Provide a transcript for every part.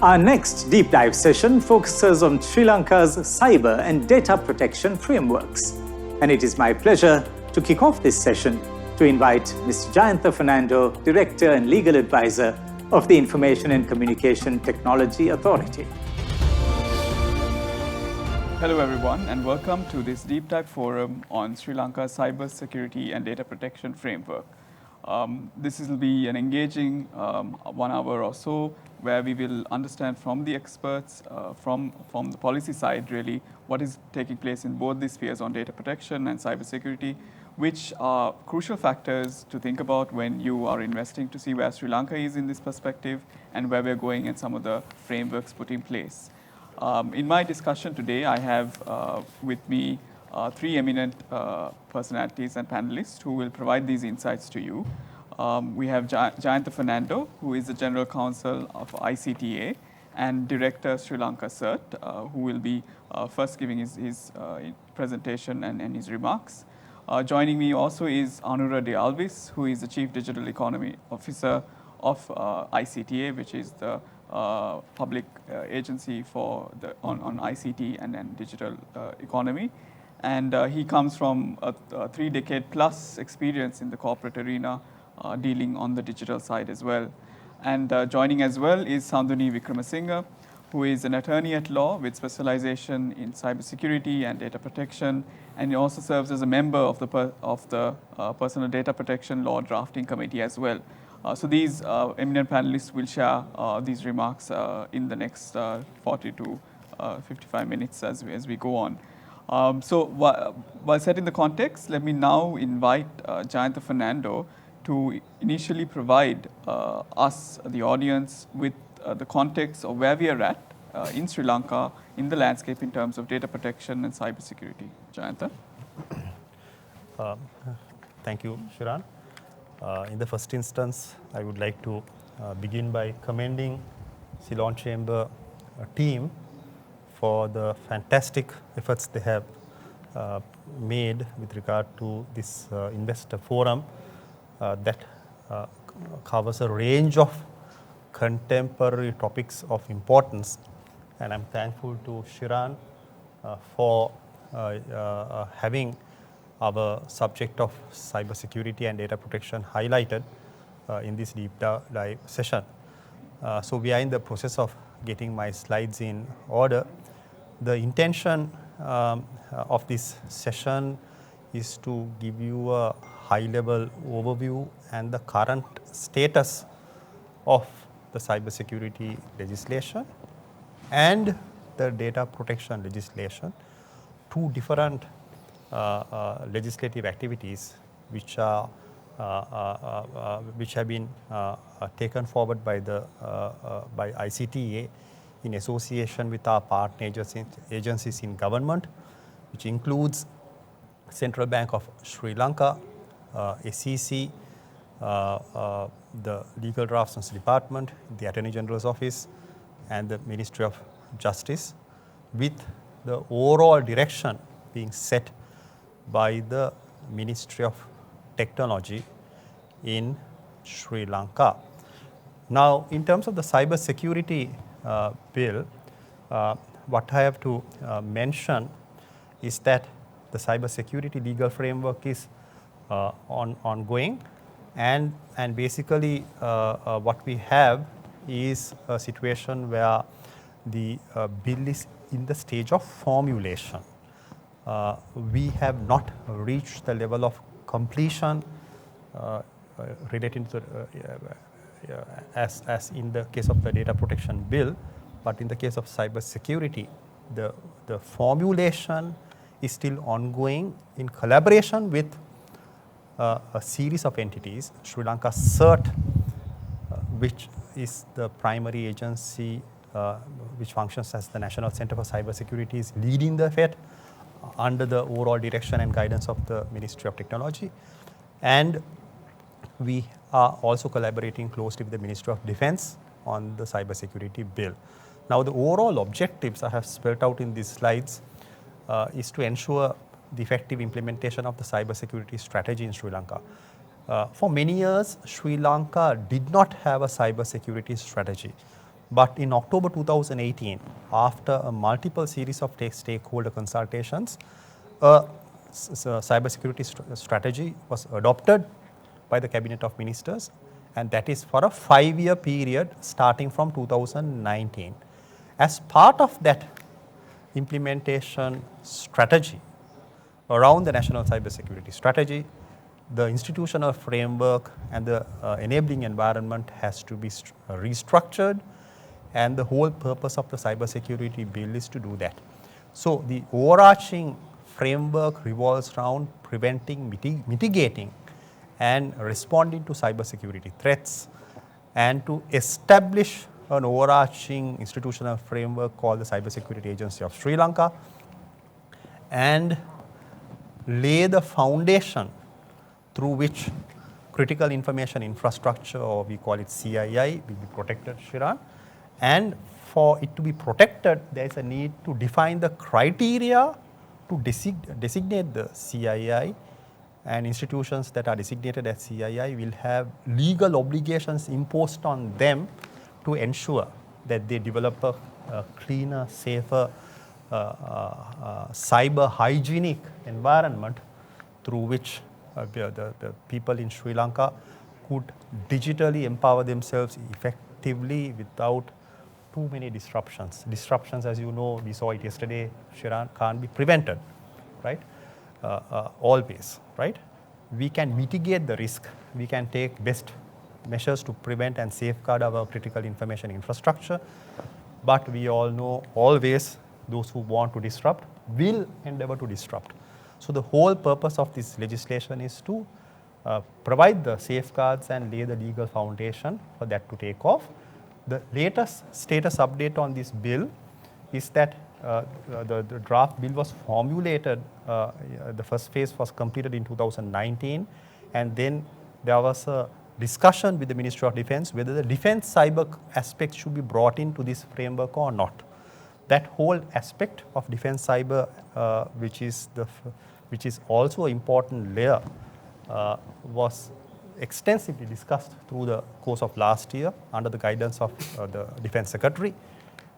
Our next deep dive session focuses on Sri Lanka's cyber and data protection frameworks. And it is my pleasure to kick off this session to invite Mr. Jayantha Fernando, Director and Legal Advisor of the Information and Communication Technology Authority. Hello everyone, and welcome to this deep dive forum on Sri Lanka's cyber security and data protection framework. This will be an engaging 1 hour or so, where we will understand from the experts, from the policy side really, what is taking place in both these spheres on data protection and cyber security, which are crucial factors to think about when you are investing, to see where Sri Lanka is in this perspective and where we're going and some of the frameworks put in place. In my discussion today, I have with me 3 eminent personalities and panelists who will provide these insights to you. We have Jayantha Fernando, who is the General Counsel of ICTA and Director Sri Lanka CERT, who will be first giving his presentation and his remarks. Joining me also is Anura De Alvis, who is the Chief Digital Economy Officer of ICTA, which is the public agency for on ICT and digital economy. And he comes from a 3-decade plus experience in the corporate arena, dealing on the digital side as well. And joining as well is Sandhuni Wickramasinghe, who is an attorney at law with specialization in cybersecurity and data protection, and he also serves as a member of the Personal Data Protection Law Drafting Committee as well. So these eminent panelists will share these remarks in the next 40 to 55 minutes as we go on. So while setting the context, let me now invite Jayantha Fernando to initially provide us, the audience, with the context of where we are at in Sri Lanka in the landscape in terms of data protection and cybersecurity. Jayantha. Thank you, Shiran. In the first instance, I would like to begin by commending Ceylon Chamber team for the fantastic efforts they have made with regard to this investor forum that covers a range of contemporary topics of importance. And I'm thankful to Shiran for having our subject of cybersecurity and data protection highlighted in this deep dive session. So we are in the process of getting my slides in order. The intention of this session is to give you a high-level overview and the current status of the cybersecurity legislation and the data protection legislation, 2 different legislative activities which are which have been taken forward by by ICTA in association with our partner agencies in government, which includes Central Bank of Sri Lanka, SEC, the Legal Draftsman's Department, the Attorney General's Office, and the Ministry of Justice, with the overall direction being set by the Ministry of Technology in Sri Lanka. Now, in terms of the cyber security bill, what I have to mention is that the cyber security legal framework is ongoing, and basically what we have is a situation where the bill is in the stage of formulation. We have not reached the level of completion relating to as in the case of the data protection bill, but in the case of cyber security, the formulation is still ongoing in collaboration with a series of entities. Sri Lanka CERT, which is the primary agency which functions as the National Center for Cybersecurity, is leading the effort under the overall direction and guidance of the Ministry of Technology. And we are also collaborating closely with the Ministry of Defense on the cybersecurity bill. Now, the overall objectives I have spelled out in these slides is to ensure the effective implementation of the cybersecurity strategy in Sri Lanka. For many years, Sri Lanka did not have a cybersecurity strategy, But in October 2018, after a multiple series of stakeholder consultations, a cybersecurity strategy was adopted by the Cabinet of Ministers, and that is for a 5-year period starting from 2019. As part of that implementation strategy around the national cybersecurity strategy, the institutional framework and the enabling environment has to be restructured, and the whole purpose of the cybersecurity bill is to do that. So the overarching framework revolves around preventing, mitigating and responding to cybersecurity threats, and to establish an overarching institutional framework called the Cybersecurity Agency of Sri Lanka, and lay the foundation through which critical information infrastructure, or we call it CII, will be protected, Shiran. And for it to be protected, there is a need to define the criteria to designate the CII, and institutions that are designated as CII will have legal obligations imposed on them to ensure that they develop a cleaner, safer, cyber hygienic environment through which the people in Sri Lanka could digitally empower themselves effectively without too many disruptions. Disruptions, as you know, we saw it yesterday, Shiran, can't be prevented, right? Always, right? We can mitigate the risk. We can take best measures to prevent and safeguard our critical information infrastructure. But we all know always those who want to disrupt will endeavor to disrupt. So the whole purpose of this legislation is to provide the safeguards and lay the legal foundation for that to take off. The latest status update on this bill is that the draft bill was formulated, the first phase was completed in 2019, and then there was a discussion with the Ministry of Defence whether the defence cyber aspect should be brought into this framework or not. That whole aspect of defence cyber, which is also an important layer, was extensively discussed through the course of last year under the guidance of the Defence Secretary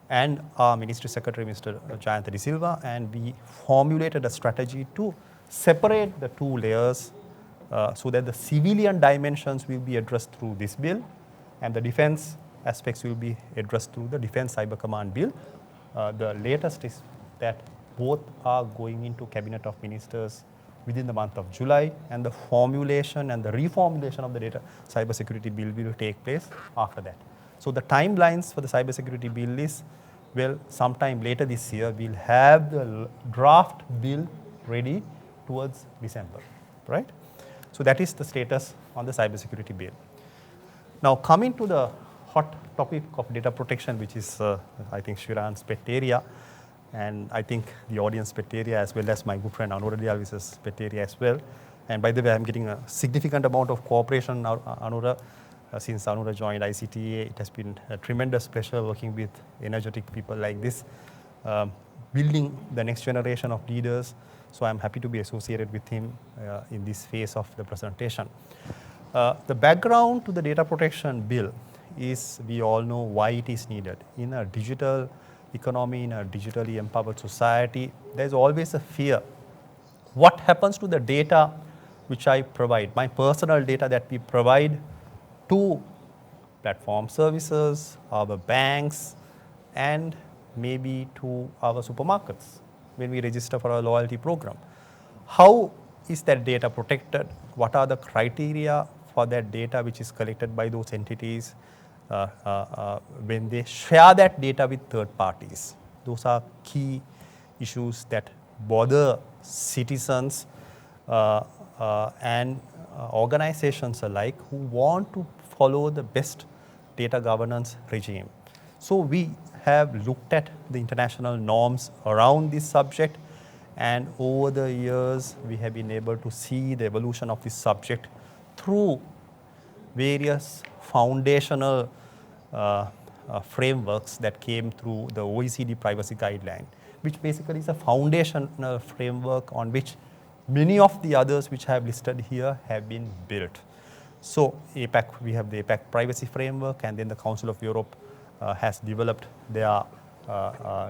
and our Ministry Secretary, Mr. Jayantha De Silva, and we formulated a strategy to separate the two layers so that the civilian dimensions will be addressed through this bill and the defence aspects will be addressed through the Defence Cyber Command bill. The latest is that both are going into Cabinet of Ministers within the month of July, and the formulation and the reformulation of the data cybersecurity bill will take place after that. So the timelines for the cybersecurity bill is, well, sometime later this year, we'll have the draft bill ready towards December, right? So that is the status on the cybersecurity bill. Now coming to the hot topic of data protection, which is, I think, Shiran's pet area, and I think the audience pet area, as well as my good friend Anura Dialvis's pet area as well. And by the way, I'm getting a significant amount of cooperation now, Anura. Since Anura joined ICTA, it has been a tremendous pleasure working with energetic people like this, building the next generation of leaders. So I'm happy to be associated with him in this phase of the presentation. The background to the data protection bill is, we all know why it is needed. In a digital economy, in a digitally empowered society, there's always a fear. What happens to the data which I provide, my personal data that we provide to platform services, our banks, and maybe to our supermarkets when we register for our loyalty program? How is that data protected? What are the criteria for that data which is collected by those entities when they share that data with third parties? Those are key issues that bother citizens and organizations alike who want to follow the best data governance regime. So we have looked at the international norms around this subject, and over the years we have been able to see the evolution of this subject through various foundational frameworks that came through the OECD privacy guideline, which basically is a foundational framework on which many of the others which I have listed here have been built. So APAC, we have the APAC privacy framework, and then the Council of Europe has developed their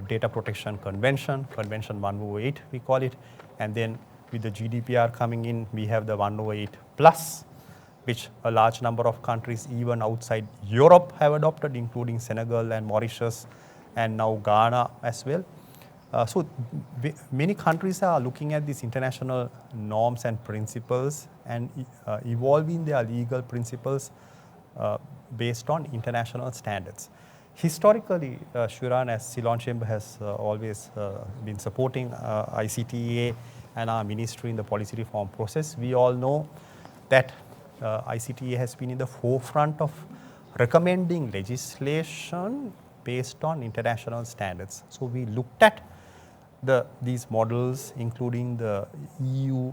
data protection convention, Convention 108 we call it, and then with the GDPR coming in, we have the 108 plus, which a large number of countries even outside Europe have adopted, including Senegal and Mauritius and now Ghana as well. So many countries are looking at these international norms and principles and evolving their legal principles based on international standards. Historically, Shuran, as Ceylon Chamber has always been supporting ICTA and our ministry in the policy reform process, we all know that ICTA has been in the forefront of recommending legislation based on international standards. So we looked at these models, including the EU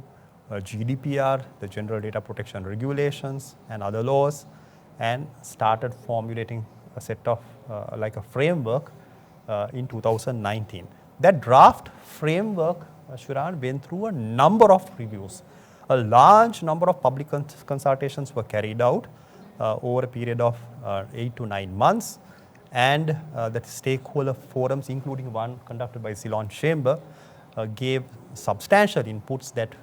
GDPR, the General Data Protection Regulations and other laws, and started formulating a set of like a framework in 2019. That draft framework, Shuran, went through a number of reviews. A large number of public consultations were carried out over a period of 8 to 9 months, and the stakeholder forums, including one conducted by Ceylon Chamber, gave substantial inputs that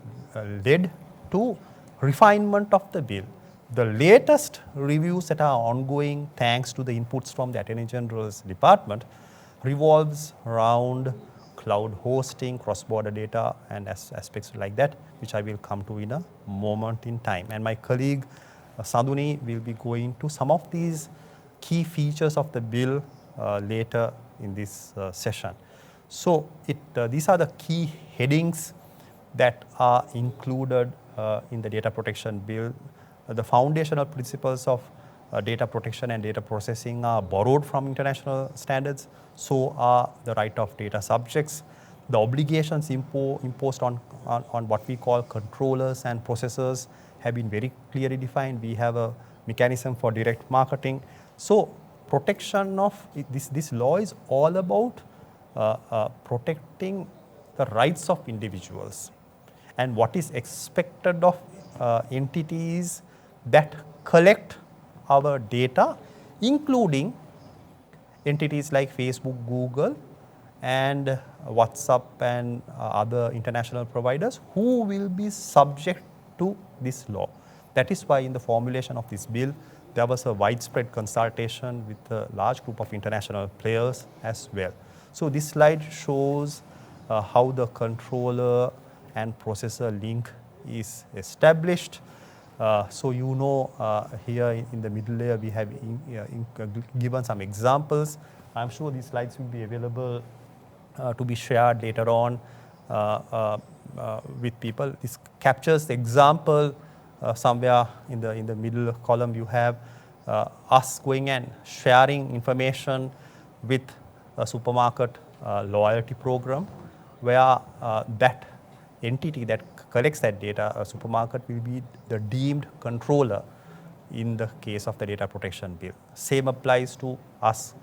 led to refinement of the bill. The latest reviews that are ongoing, thanks to the inputs from the Attorney General's Department, revolves around cloud hosting, cross-border data, and aspects like that, which I will come to in a moment in time. And my colleague Saduni will be going to some of these key features of the bill later in this session. So these are the key headings that are included in the data protection bill. The foundational principles of data protection and data processing are borrowed from international standards. So are the right of data subjects. The obligations imposed on what we call controllers and processors have been very clearly defined. We have a mechanism for direct marketing. So protection of this law is all about protecting the rights of individuals and what is expected of entities that collect our data, including entities like Facebook, Google, and WhatsApp and other international providers who will be subject to this law. That is why in the formulation of this bill, there was a widespread consultation with a large group of international players as well. So this slide shows how the controller and processor link is established. So you know here in the middle layer we have given some examples. I'm sure these slides will be available to be shared later on with people. This captures the example somewhere in the middle column. You have us going and sharing information with a supermarket loyalty program, where that entity that collects that data, a supermarket, will be the deemed controller in the case of the data protection bill. Same applies to us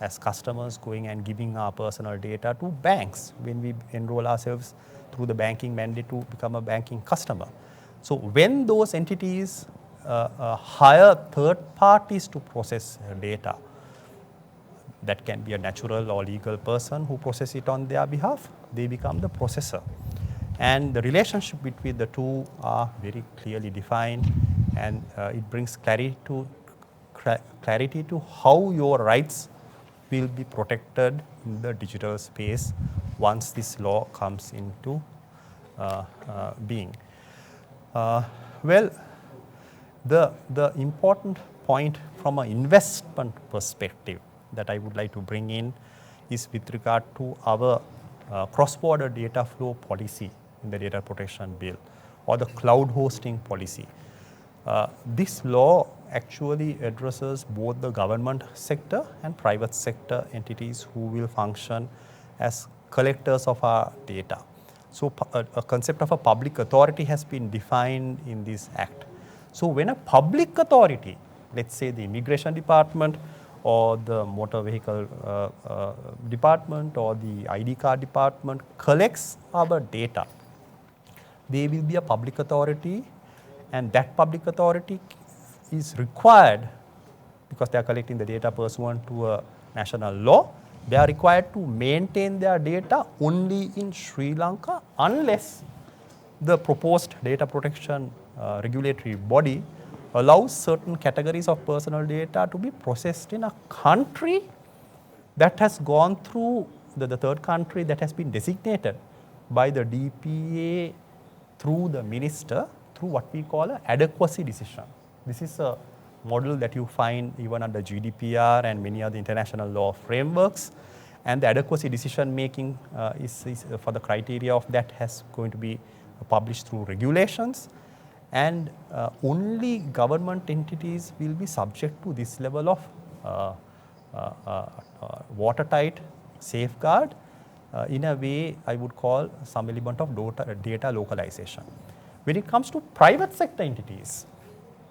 as customers going and giving our personal data to banks when we enroll ourselves through the banking mandate to become a banking customer. So when those entities hire third parties to process data, that can be a natural or legal person who processes it on their behalf, they become the processor. And the relationship between the two are very clearly defined, and it brings clarity to how your rights will be protected in the digital space once this law comes into being. Well, the important point from an investment perspective that I would like to bring in is with regard to our cross-border data flow policy in the data protection bill, or the cloud hosting policy. This law actually addresses both the government sector and private sector entities who will function as collectors of our data. So a concept of a public authority has been defined in this act. So when a public authority, let's say the immigration department or the motor vehicle department or the ID card department collects our data, they will be a public authority, and that public authority is required because they are collecting the data pursuant to a national law, they are required to maintain their data only in Sri Lanka unless the proposed data protection regulatory body allows certain categories of personal data to be processed in a country that has gone through the third country that has been designated by the DPA through the minister through what we call an adequacy decision. This is a model that you find even under GDPR and many other international law frameworks, and the adequacy decision making is for the criteria of that has going to be published through regulations, and only government entities will be subject to this level of watertight safeguard in a way I would call some element of data localization. When it comes to private sector entities,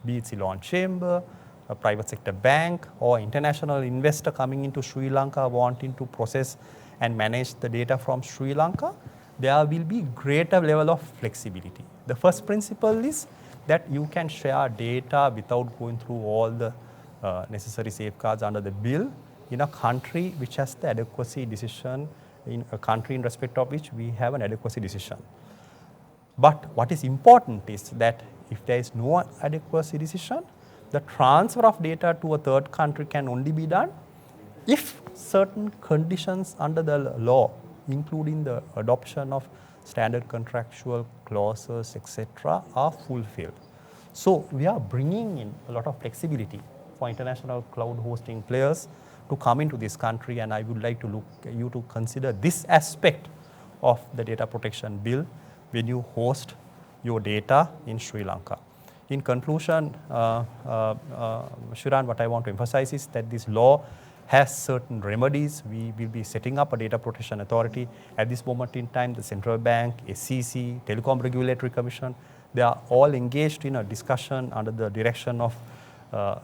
be it Ceylon Chamber, a private sector bank or international investor coming into Sri Lanka wanting to process and manage the data from Sri Lanka, there will be greater level of flexibility. The first principle is that you can share data without going through all the necessary safeguards under the bill in a country which has the adequacy decision, in a country in respect of which we have an adequacy decision. But what is important is that if there is no adequacy decision, the transfer of data to a third country can only be done if certain conditions under the law, including the adoption of standard contractual clauses, etc., are fulfilled. So we are bringing in a lot of flexibility for international cloud hosting players to come into this country, and I would like to look you to consider this aspect of the data protection bill when you host your data in Sri Lanka. In conclusion, Shiran, what I want to emphasize is that this law has certain remedies. We will be setting up a data protection authority. At this moment in time, the Central Bank, SEC, Telecom Regulatory Commission, they are all engaged in a discussion under the direction of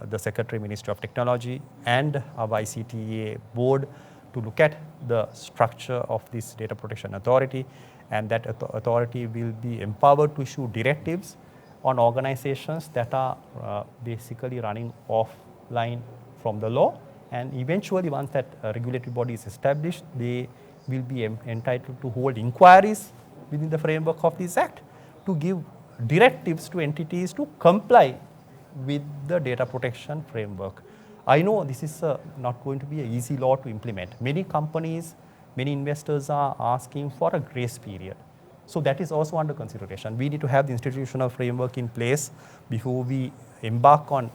the Secretary, Ministry of Technology and our ICTA board to look at the structure of this data protection authority, and that authority will be empowered to issue directives on organizations that are basically running offline from the law, and eventually once that regulatory body is established, they will be entitled to hold inquiries within the framework of this act to give directives to entities to comply with the data protection framework. I know this is not going to be an easy law to implement. Many companies, many investors are asking for a grace period. So that is also under consideration. We need to have the institutional framework in place before we embark on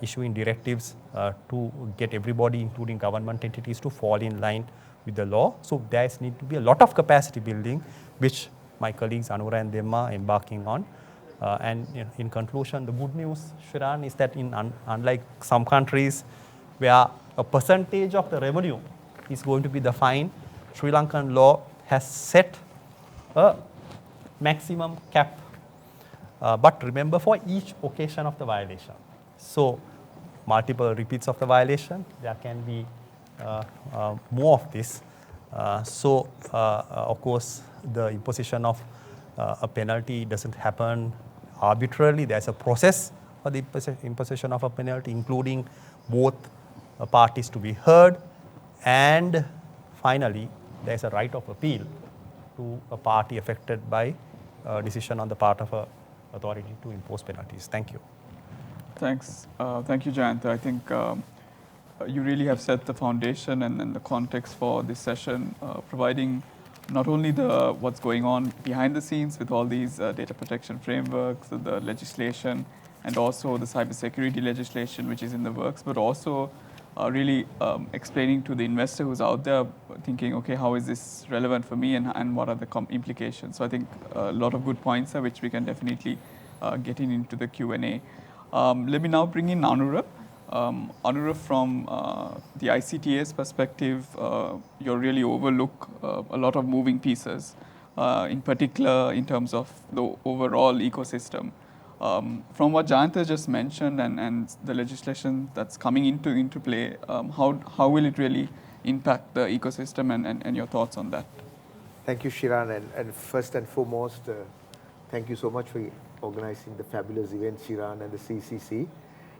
issuing directives to get everybody, including government entities, to fall in line with the law. So there needs to be a lot of capacity building, which my colleagues Anura and them are embarking on. And in conclusion, the good news, Shiran, is that unlike some countries where a percentage of the revenue is going to be the fine, Sri Lankan law has set a maximum cap. But remember, for each occasion of the violation. So multiple repeats of the violation, there can be more of this. Of course, the imposition of a penalty doesn't happen arbitrarily. There's a process for the imposition of a penalty, including both parties to be heard, and finally, there's a right of appeal to a party affected by a decision on the part of an authority to impose penalties. Thank you. Thanks. Thank you, Jayanta. I think you really have set the foundation and the context for this session, providing not only what's going on behind the scenes with all these data protection frameworks, the legislation, and also the cybersecurity legislation which is in the works, but also really explaining to the investor who's out there thinking, okay, how is this relevant for me and what are the implications? So I think a lot of good points there which we can definitely get into the Q&A. Let me now bring in Anura. Anura, from the ICTA's perspective, you really overlook a lot of moving pieces, in particular in terms of the overall ecosystem. From what Jayanta just mentioned and the legislation that's coming into play, how will it really impact the ecosystem and your thoughts on that? Thank you, Shiran, and first and foremost, thank you so much for organizing the fabulous event, Shiran, and the CCC.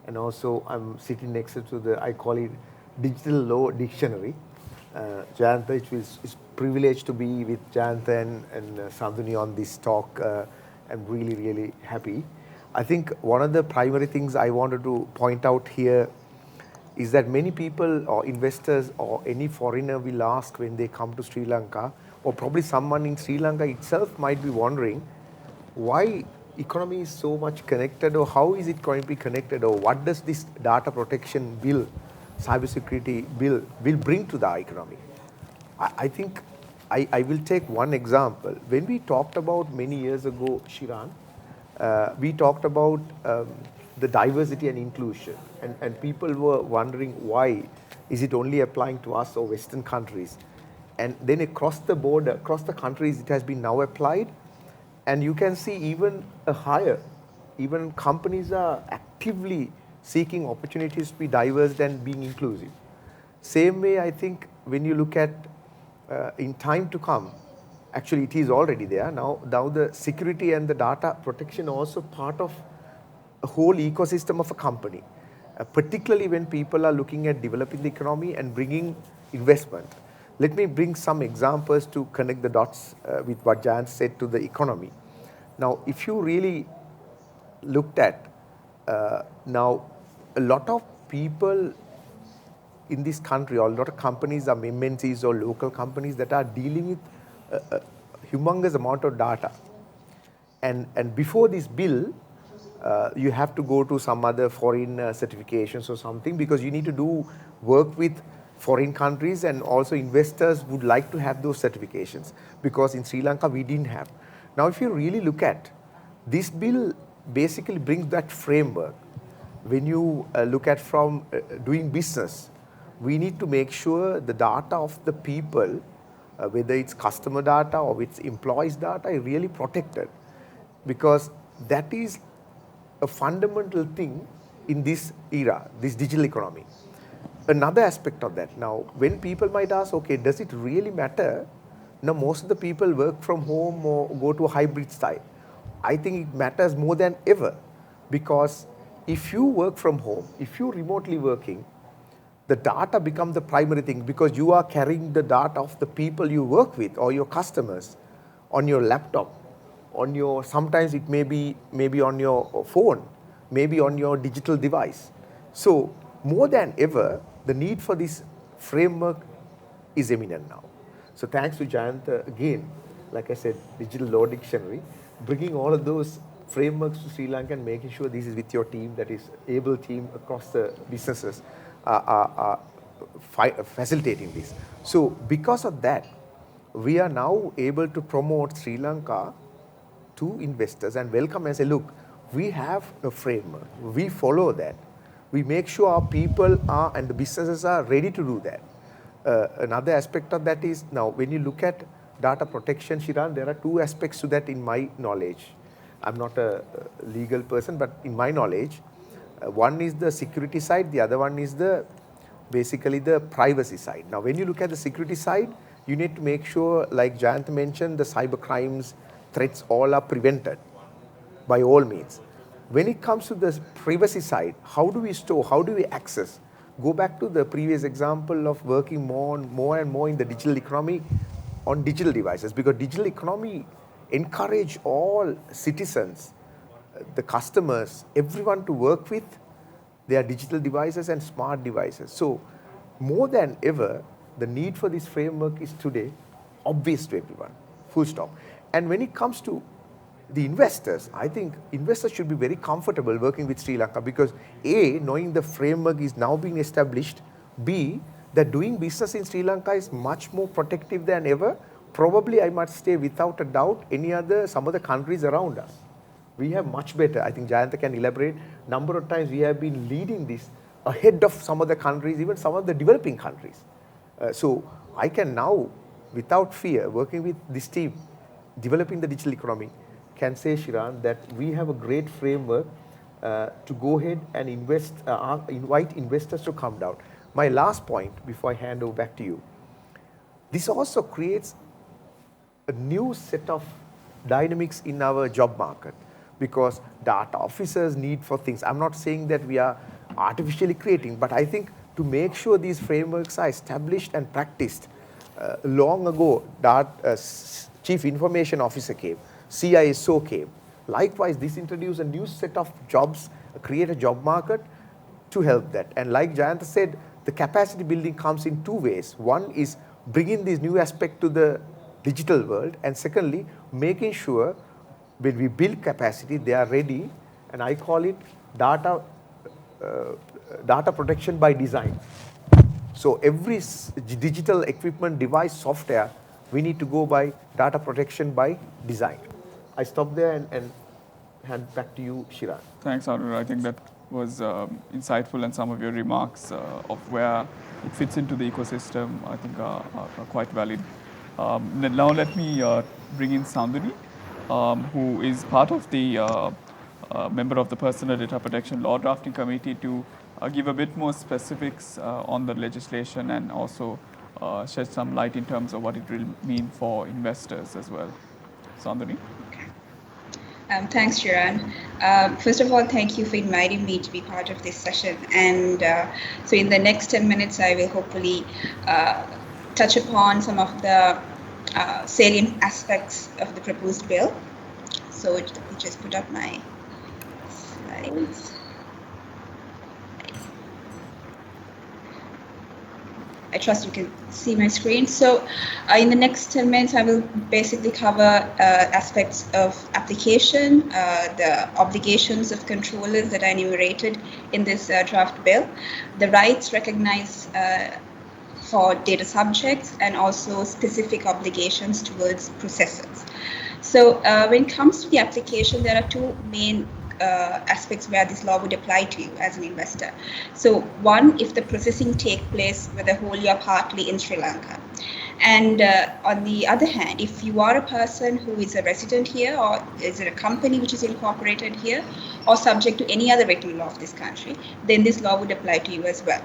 and also I'm sitting next to the, I call it digital law dictionary. Jayantha, it's privilege to be with Jayantha and Sandhuni on this talk. I'm really, really happy. I think one of the primary things I wanted to point out here is that many people or investors or any foreigner will ask when they come to Sri Lanka, or probably someone in Sri Lanka itself might be wondering why economy is so much connected, or how is it going to be connected, or what does this data protection bill, cybersecurity bill will bring to the economy. I think I will take one example. When we talked about many years ago, Shiran, we talked about the diversity and inclusion, and people were wondering why is it only applying to us or Western countries. And then across the border, across the countries, it has been now applied, and you can see even a higher, even companies are actively seeking opportunities to be diverse and being inclusive. Same way, I think when you look at in time to come, actually it is already there. Now the security and the data protection are also part of a whole ecosystem of a company, particularly when people are looking at developing the economy and bringing investment. Let me bring some examples to connect the dots with what Jan said to the economy. Now, if you really looked at now, a lot of people in this country, or a lot of companies are MNCs or local companies that are dealing with a humongous amount of data. And before this bill, you have to go to some other foreign certifications or something, because you need to do work with foreign countries, and also investors would like to have those certifications, because in Sri Lanka we didn't have. Now, if you really look at this bill, basically brings that framework. When you look at from doing business, we need to make sure the data of the people, whether it's customer data or it's employees data, is really protected, because that is a fundamental thing in this era, this digital economy. Another aspect of that, now when people might ask, okay, does it really matter? Now most of the people work from home or go to a hybrid style. I think it matters more than ever, because if you work from home, if you're remotely working, the data becomes the primary thing, because you are carrying the data of the people you work with or your customers on your laptop, on your, sometimes it may be on your phone, maybe on your digital device. So more than ever, the need for this framework is imminent now. So thanks to Jayantha again, like I said, digital law dictionary, bringing all of those frameworks to Sri Lanka and making sure this is with your team, that is able team across the businesses are facilitating this. So because of that, we are now able to promote Sri Lanka to investors and welcome and say, look, we have a framework, we follow that. We make sure our people are and the businesses are ready to do that. Another aspect of that is, now when you look at data protection, Shiran, there are two aspects to that in my knowledge. I'm not a legal person, but in my knowledge, one is the security side, the other one is basically the privacy side. Now when you look at the security side, you need to make sure, like Jayant mentioned, the cyber crimes, threats all are prevented by all means. When it comes to the privacy side, how do we store, how do we access? Go back to the previous example of working more and more in the digital economy on digital devices, because digital economy encourage all citizens, the customers, everyone to work with their digital devices and smart devices. So more than ever, the need for this framework is today obvious to everyone, full stop. And when it comes to the investors, I think investors should be very comfortable working with Sri Lanka, because A, knowing the framework is now being established, B, that doing business in Sri Lanka is much more protective than ever. Probably, I must say, without a doubt, some other countries around us. We have much better, I think Jayantha can elaborate, number of times we have been leading this ahead of some other countries, even some of the developing countries. So I can now, without fear, working with this team, developing the digital economy, can say, Shiran, that we have a great framework to go ahead and invite investors to come down. My last point, before I hand over back to you, this also creates a new set of dynamics in our job market, because data officers need for things. I'm not saying that we are artificially creating. But I think to make sure these frameworks are established and practiced, long ago, Chief Information Officer came, CISO came. Likewise, this introduced a new set of jobs, create a job market to help that. And like Jayantha said, the capacity building comes in two ways. One is bringing this new aspect to the digital world, and secondly, making sure when we build capacity, they are ready, and I call it data protection by design. So every digital equipment, device, software, we need to go by data protection by design. I stop there and hand back to you, Shiran. Thanks, Arun. I think that was insightful, and some of your remarks of where it fits into the ecosystem, I think are quite valid. Now let me bring in Sandhuni, who is part of the member of the Personal Data Protection Law Drafting Committee, to give a bit more specifics on the legislation and also shed some light in terms of what it will mean for investors as well. Sandhuni? Thanks, Shiran. First of all, thank you for inviting me to be part of this session. And so in the next 10 minutes, I will hopefully touch upon some of the salient aspects of the proposed bill. So let me just put up my slides. I trust you can see my screen. So in the next 10 minutes, I will basically cover aspects of application, the obligations of controllers that are enumerated in this draft bill, the rights recognized for data subjects, and also specific obligations towards processors. So when it comes to the application, there are two main aspects where this law would apply to you as an investor. So one, if the processing take place whether wholly or partly in Sri Lanka. And on the other hand, if you are a person who is a resident here, or is it a company which is incorporated here, or subject to any other written law of this country, then this law would apply to you as well.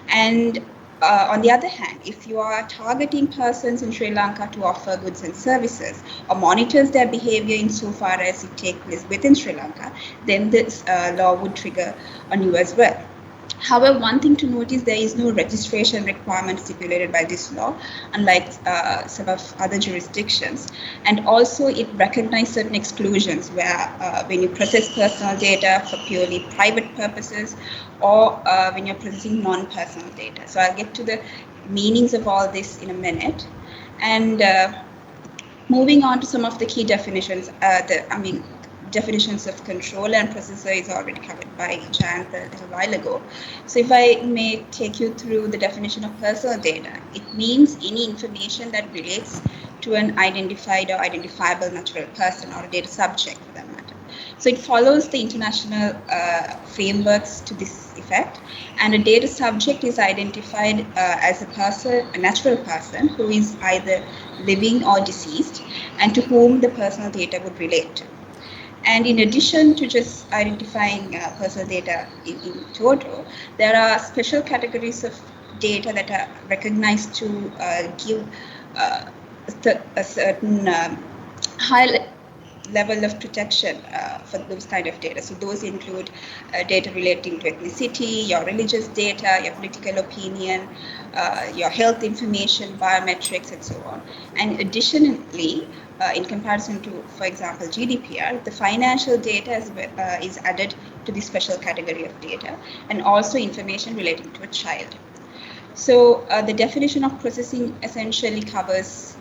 And on the other hand, if you are targeting persons in Sri Lanka to offer goods and services, or monitors their behavior insofar as it takes place within Sri Lanka, then this law would trigger on you as well. However, one thing to note is there is no registration requirement stipulated by this law, unlike some of other jurisdictions. And also it recognizes certain exclusions where when you process personal data for purely private purposes, or when you're processing non-personal data. So I'll get to the meanings of all this in a minute. And moving on to some of the key definitions, definitions of controller and processor is already covered by Jayantha a little while ago. So if I may take you through the definition of personal data, it means any information that relates to an identified or identifiable natural person, or a data subject for that matter. So it follows the international frameworks to this effect, and a data subject is identified as a person, a natural person who is either living or deceased, and to whom the personal data would relate to. And in addition to just identifying personal data in total, there are special categories of data that are recognized to give a certain high level of protection for those kind of data. So those include data relating to ethnicity, your religious data, your political opinion, your health information, biometrics, and so on. And additionally, in comparison to, for example, GDPR, the financial data is added to this special category of data, and also information relating to a child. So the definition of processing essentially covers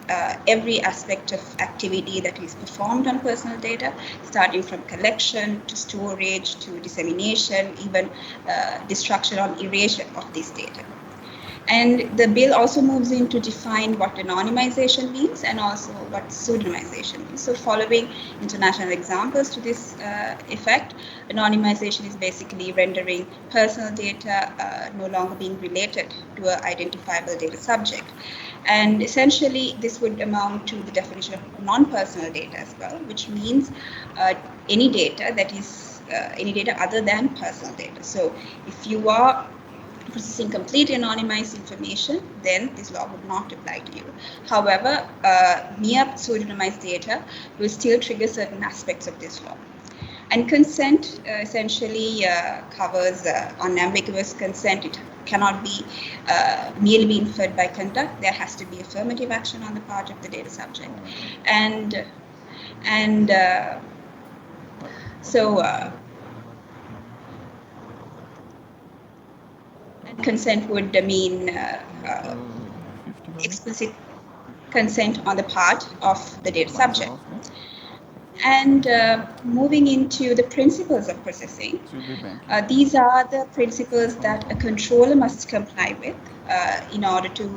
every aspect of activity that is performed on personal data, starting from collection to storage to dissemination, even destruction or erasure of this data. And the bill also moves in to define what anonymization means and also what pseudonymization means. So following international examples to this effect, anonymization is basically rendering personal data no longer being related to an identifiable data subject. And essentially, this would amount to the definition of non-personal data as well, which means any data that is any data other than personal data. So if you are processing completely anonymized information, then this law would not apply to you. However, mere pseudonymized data will still trigger certain aspects of this law. And consent essentially covers unambiguous consent. It cannot be merely be inferred by conduct. There has to be affirmative action on the part of the data subject. And consent would mean explicit consent on the part of the data subject. And moving into the principles of processing, these are the principles that a controller must comply with in order to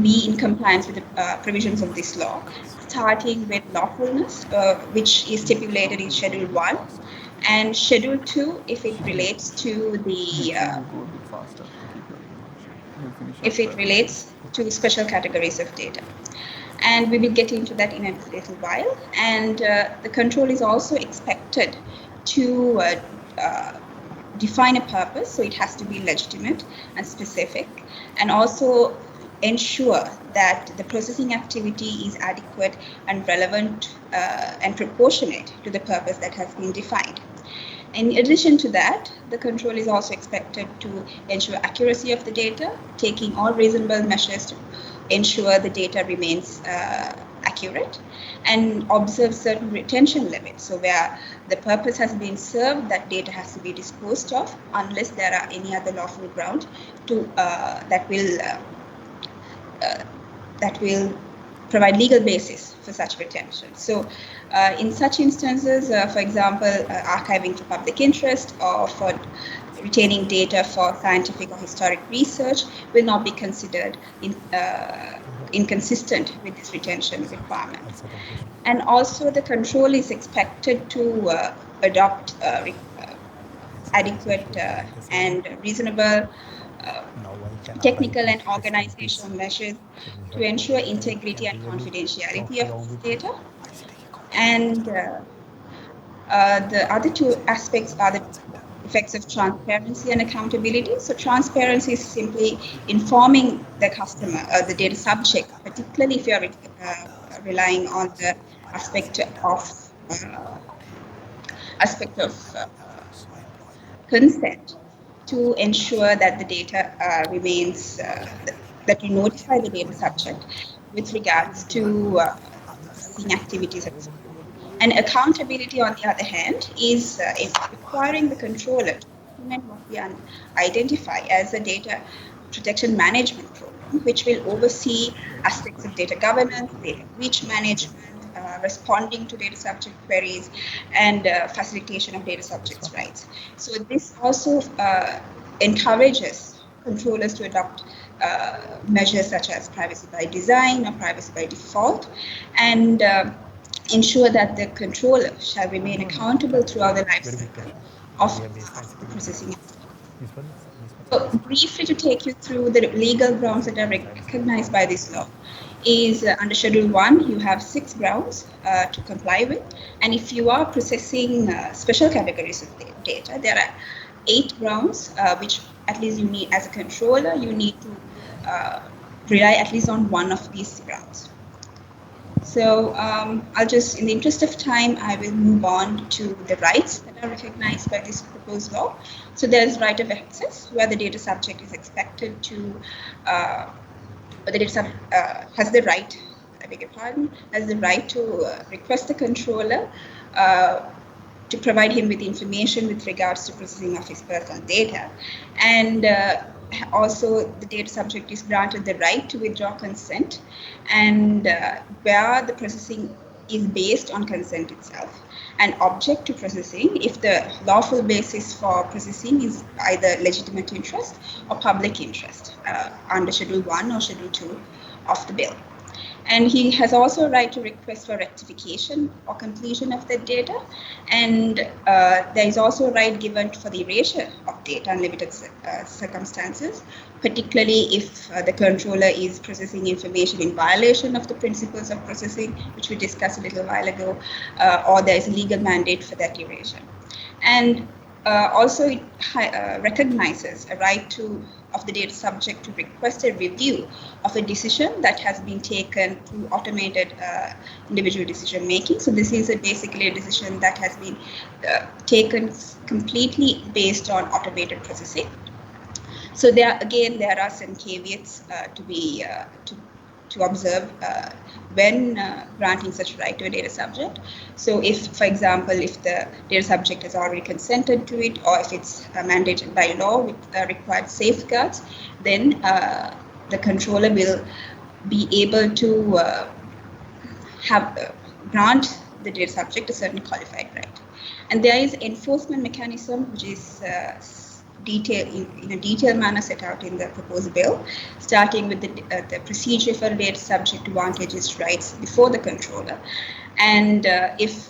be in compliance with the provisions of this law, starting with lawfulness, which is stipulated in Schedule 1, and Schedule 2 if it relates to the special categories of data. And we will get into that in a little while. And the control is also expected to define a purpose, so it has to be legitimate and specific, and also ensure that the processing activity is adequate and relevant and proportionate to the purpose that has been defined. In addition to that, the control is also expected to ensure accuracy of the data, taking all reasonable measures to ensure the data remains accurate, and observe certain retention limits. So where the purpose has been served, that data has to be disposed of unless there are any other lawful ground to that will provide legal basis for such retention. So in such instances, for example, archiving for public interest or for retaining data for scientific or historic research will not be considered inconsistent with this retention requirement. And also the control is expected to adopt adequate and reasonable technical and organizational measures to ensure integrity and confidentiality of this data. And the other two aspects are the effects of transparency and accountability. So transparency is simply informing the customer, the data subject, particularly if you are relying on the aspect of consent, to ensure that the data remains, that you notify the data subject with regards to processing activities. And accountability, on the other hand, is requiring the controller to implement what we identify as a data protection management program, which will oversee aspects of data governance, data breach management, responding to data subject queries, and facilitation of data subjects' rights. So this also encourages controllers to adopt measures such as privacy by design or privacy by default, and ensure that the controller shall remain accountable throughout the life cycle of the processing. So briefly to take you through the legal grounds that are recognized by this law is under Schedule 1, you have 6 grounds to comply with. And if you are processing special categories of data, there are 8 grounds, which at least you need, as a controller, you need to rely at least on one of these grounds. So I'll just, in the interest of time, I will move on to the rights that are recognized by this proposed law. So there's right of access, where the data subject is expected to, or the data subject has the right, I beg your pardon, has the right to request the controller to provide him with information with regards to processing of his personal data. And also the data subject is granted the right to withdraw consent, and where the processing is based on consent itself, and object to processing if the lawful basis for processing is either legitimate interest or public interest under Schedule 1 or Schedule 2 of the bill. And he has also a right to request for rectification or completion of the data. And there is also a right given for the erasure of data in limited circumstances, particularly if the controller is processing information in violation of the principles of processing, which we discussed a little while ago, or there is a legal mandate for that erasure. And Also, it recognizes a right of the data subject to request a review of a decision that has been taken through automated individual decision making. So this is basically a decision that has been taken completely based on automated processing. So there are some caveats to observe when granting such right to a data subject. So if, for example, if the data subject has already consented to it, or if it's mandated by law with required safeguards, then the controller will be able to grant the data subject a certain qualified right. And there is enforcement mechanism which is in a detailed manner set out in the proposed bill, starting with the procedure for a data subject to vantage his rights before the controller. And if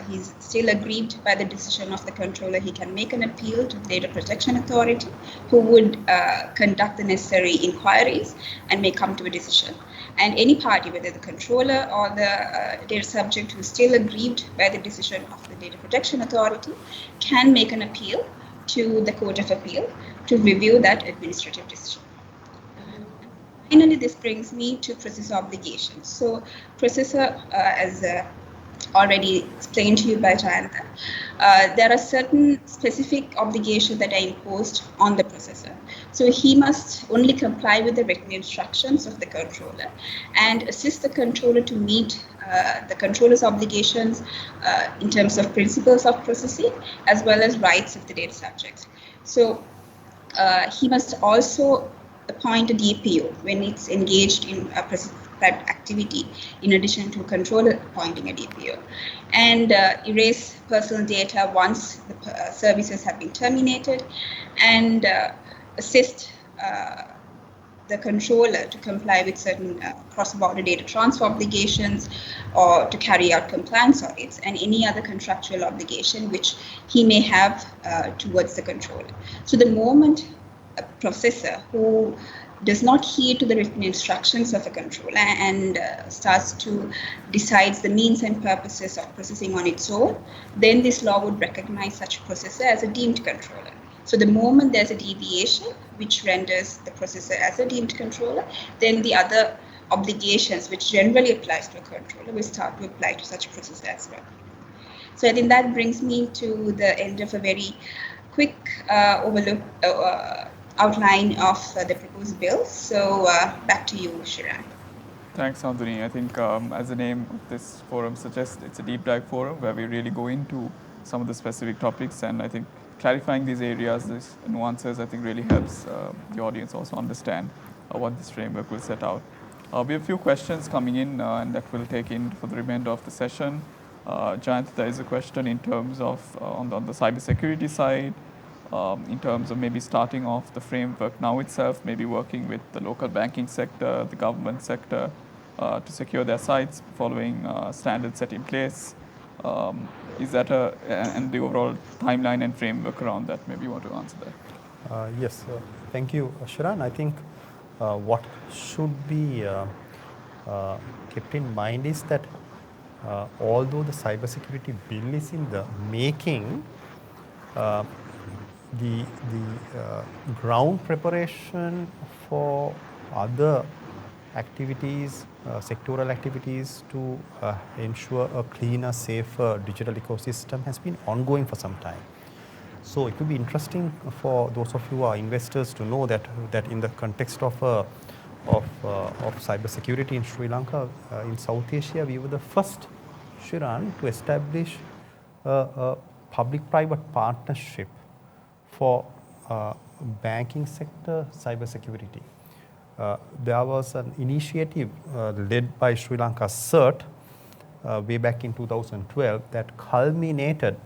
he's still aggrieved by the decision of the controller, he can make an appeal to the Data Protection Authority, who would conduct the necessary inquiries and may come to a decision. And any party, whether the controller or the data subject who is still aggrieved by the decision of the Data Protection Authority, can make an appeal to the Court of Appeal to review that administrative decision. Finally, this brings me to processor obligations. So processor, as already explained to you by Jayanta, there are certain specific obligations that are imposed on the processor. So he must only comply with the written instructions of the controller and assist the controller to meet the controller's obligations in terms of principles of processing as well as rights of the data subject. So he must also appoint a DPO when it's engaged in a prescribed activity, in addition to a controller appointing a DPO, and erase personal data once the services have been terminated, and assist the controller to comply with certain cross-border data transfer obligations or to carry out compliance audits and any other contractual obligation which he may have towards the controller. So the moment a processor who does not heed to the written instructions of a controller and starts to decide the means and purposes of processing on its own, then this law would recognize such processor as a deemed controller. So the moment there's a deviation which renders the processor as a deemed controller, then the other obligations which generally applies to a controller will start to apply to such processor as well. So I think that brings me to the end of a very quick outline of the proposed bill. So back to you, Shiran. Thanks, Sandhini. I think as the name of this forum suggests, it's a deep dive forum where we really go into some of the specific topics, and I think clarifying these areas, these nuances, I think really helps the audience also understand what this framework will set out. We have a few questions coming in and that we'll take in for the remainder of the session. Jayant, there is a question in terms of on the cybersecurity side, in terms of maybe starting off the framework now itself, maybe working with the local banking sector, the government sector, to secure their sites following standards set in place. Is that and the overall timeline and framework around that? Maybe you want to answer that. Yes, thank you, Shiran. I think what should be kept in mind is that although the cybersecurity bill is in the making, the ground preparation for other activities, sectoral activities to ensure a cleaner, safer digital ecosystem has been ongoing for some time. So it would be interesting for those of you who are investors to know that in the context of cybersecurity in Sri Lanka, in South Asia, we were the first, Shiran, to establish a public-private partnership for banking sector cybersecurity. There was an initiative led by Sri Lanka CERT way back in 2012 that culminated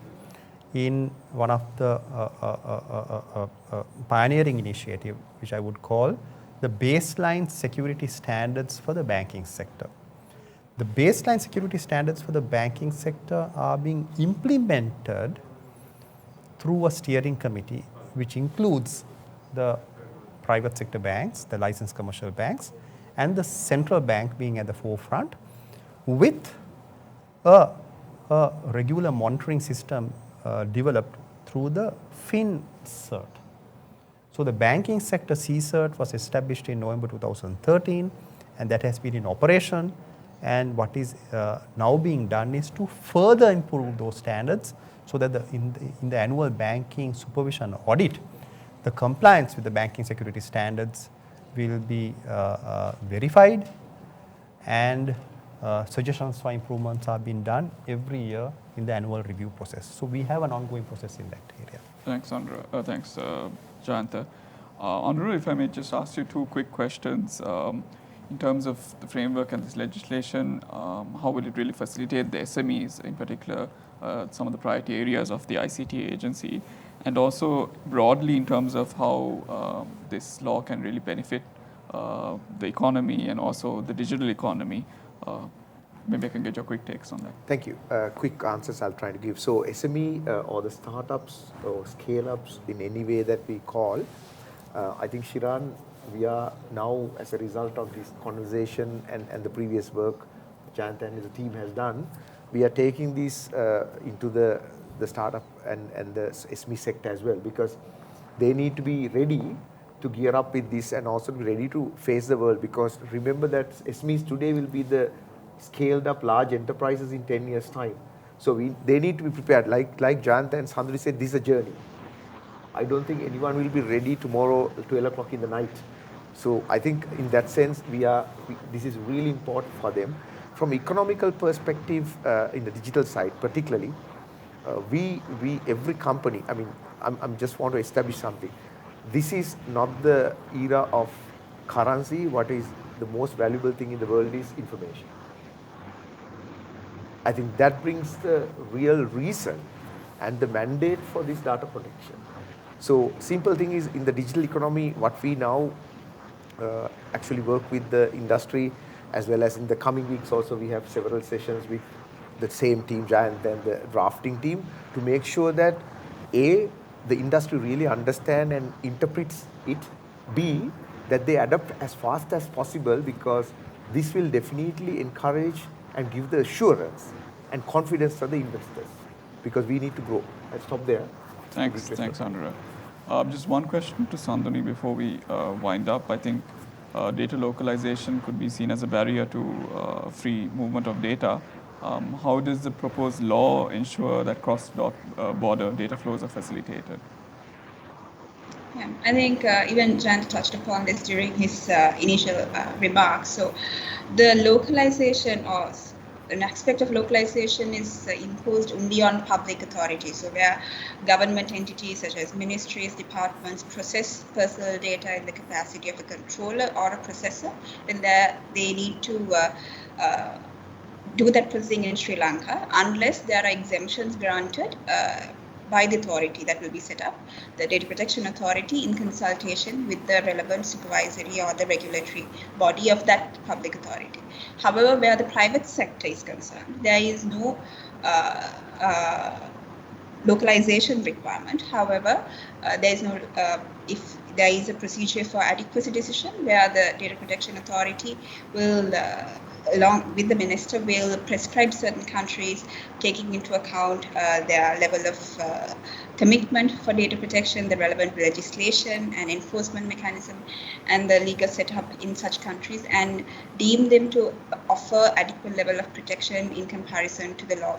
in one of the pioneering initiative, which I would call the baseline security standards for the banking sector. The baseline security standards for the banking sector are being implemented through a steering committee, which includes the private sector banks, the licensed commercial banks, and the central bank being at the forefront, with a regular monitoring system developed through the FinCert. So the banking sector CCERT was established in November 2013, and that has been in operation. And what is now being done is to further improve those standards so that in the annual banking supervision audit, the compliance with the banking security standards will be verified, and suggestions for improvements are being done every year in the annual review process. So we have an ongoing process in that area. Thanks, Andrew. Thanks, Jayanta. Andrew, if I may just ask you two quick questions. In terms of the framework and this legislation, how will it really facilitate the SMEs, in particular, some of the priority areas of the ICT agency, and also broadly in terms of how this law can really benefit the economy and also the digital economy? Maybe I can get your quick takes on that. Thank you. Quick answers I'll try to give. So SME or the startups or scale-ups in any way that we call, I think Shiran, we are now, as a result of this conversation and the previous work Jayanta and the team has done, we are taking this into the startup and the SME sector as well, because they need to be ready to gear up with this and also be ready to face the world, because remember that SMEs today will be the scaled up large enterprises in 10 years time. So they need to be prepared. Like Jayanta and Sandri said, this is a journey. I don't think anyone will be ready tomorrow 12 o'clock in the night. So I think in that sense, this is really important for them. From economical perspective, in the digital side particularly, every company, I mean, I'm just want to establish something. This is not the era of currency. What is the most valuable thing in the world is information. I think that brings the real reason and the mandate for this data protection. So simple thing is, in the digital economy, what we now actually work with the industry, as well as in the coming weeks also we have several sessions with the same team, Jayant, and the drafting team, to make sure that A, the industry really understand and interprets it, B, that they adapt as fast as possible, because this will definitely encourage and give the assurance and confidence to the investors, because we need to grow. I'll stop there. Thanks, Andrew. Just one question to Sandhani before we wind up. I think data localization could be seen as a barrier to free movement of data. How does the proposed law ensure that cross-border data flows are facilitated? Yeah, I think even Jan touched upon this during his initial remarks. So the localization, or an aspect of localization, is imposed only on public authorities. So where government entities such as ministries, departments process personal data in the capacity of a controller or a processor, then they need to do that processing in Sri Lanka, unless there are exemptions granted by the authority that will be set up, the Data Protection Authority, in consultation with the relevant supervisory or the regulatory body of that public authority. However, where the private sector is concerned, there is no localization requirement. However, there is no, if there is a procedure for adequacy decision, where the Data Protection Authority will, along with the minister, will prescribe certain countries, taking into account their level of commitment for data protection, the relevant legislation and enforcement mechanism, and the legal setup in such countries, and deem them to offer adequate level of protection in comparison to the law,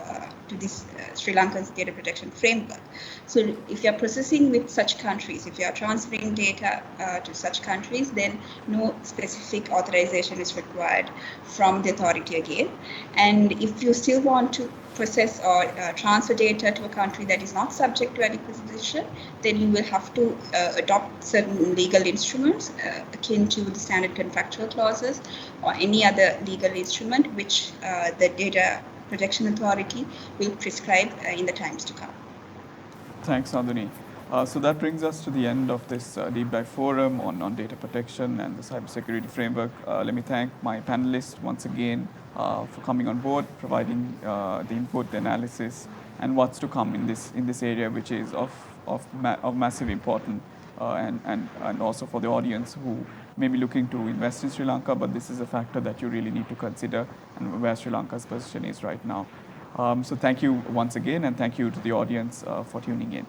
to this Sri Lanka's data protection framework. So if you are processing with such countries, if you are transferring data to such countries, then no specific authorization is required from the authority again. And if you still want to process or transfer data to a country that is not subject to adequacy decision, then you will have to adopt certain legal instruments akin to the standard contractual clauses or any other legal instrument which the Data Protection Authority will prescribe in the times to come. Thanks, Sandhani. So that brings us to the end of this deep dive forum on data protection and the cybersecurity framework. Let me thank my panelists once again for coming on board, providing the input, the analysis, and what's to come in this area, which is of massive importance, and also for the audience who may be looking to invest in Sri Lanka, but this is a factor that you really need to consider, and where Sri Lanka's position is right now. So thank you once again, and thank you to the audience for tuning in.